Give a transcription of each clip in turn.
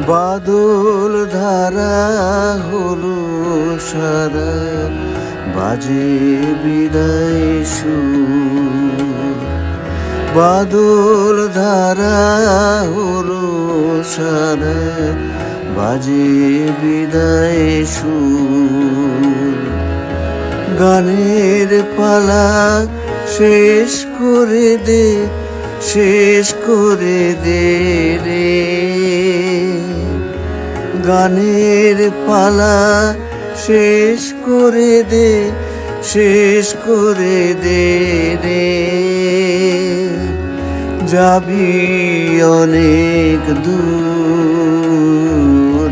বাদল ধারা হলো সারা, বাজে বিদায় সুর। বাদল ধারা হলো সারা, বাজে বিদায় সুর। গানের পালা শেষ করে দে, শেষ করে দে রে। গানের পালা শেষ করে দে, শেষ করে দে রে। যাবি অনেক দূর,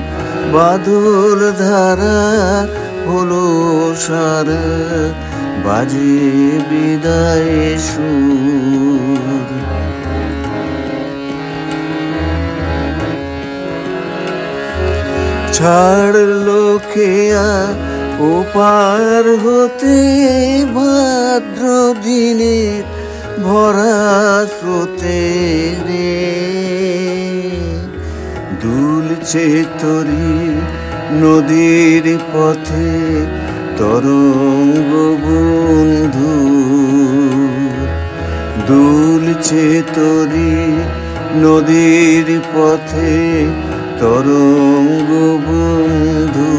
বাদল ধারা হলো সারা, বাজে বিদায় সুর। ছাড়লো খেয়া ওপার হতে ভাদ্র দিনের ভরা স্রোতে রে। দুলছে তরি নদীর পথে তরঙ্গ বন্ধু। দুলছে তরি নদীর পথে তরঙ্গ বন্ধু।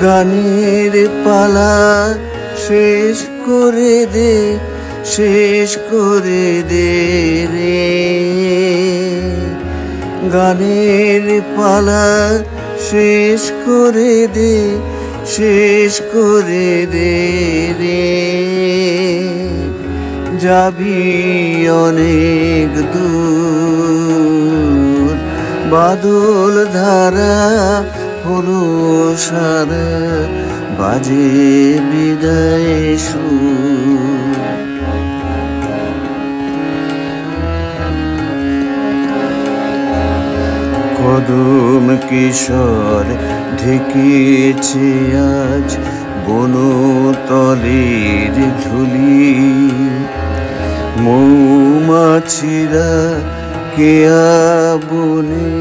গানের পালা শেষ করে দে, শেষ করে দে রে। গানের পালা শেষ করে দে, শেষ করে দে রে। যাবি অনেক দূর, বাদল ধারা হলো সারা, বাজে বিদায় সুর। কদম কিশোর ঢেকেছে আজ বনতলের ধুলি। মৌমাছিরা কেয়া বনে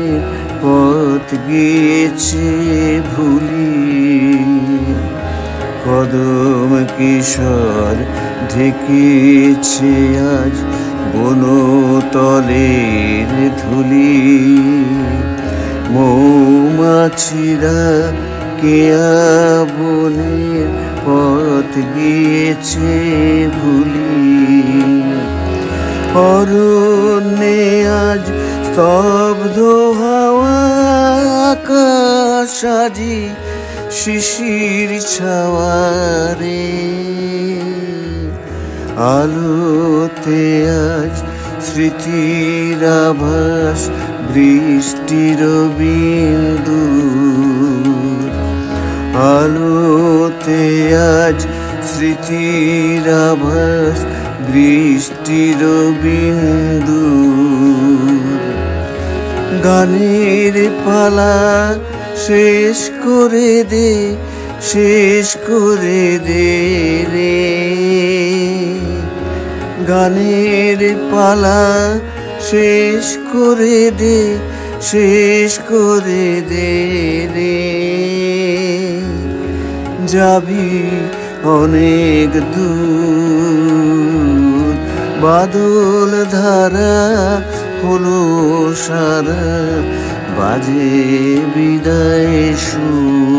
পথ গিয়েছে ভুলি। কদম কিশোর ঢেকেছে আজ বনতলের ধুলি। মৌমাছিরা কেয়া বনের পথ গিয়েছে ভুলি। অরণ্যে আজ স্তব্ধ হাওয়া, আকাশ আজি শিশির ছাওয়া রে। আলোতে আজ স্মৃতির আভাস, বৃষ্টির বিন্দু। আলোতে আজ স্মৃতির আভাস, বৃষ্টির বিন্দু। গানের পালা শেষ করে দে, শেষ করে দে রে। গানের পালা শেষ করে দে, শেষ করে দে রে। যাবি অনেক দূর, বাদল ধারা হলো সারা, বাজে বিদায় সুর।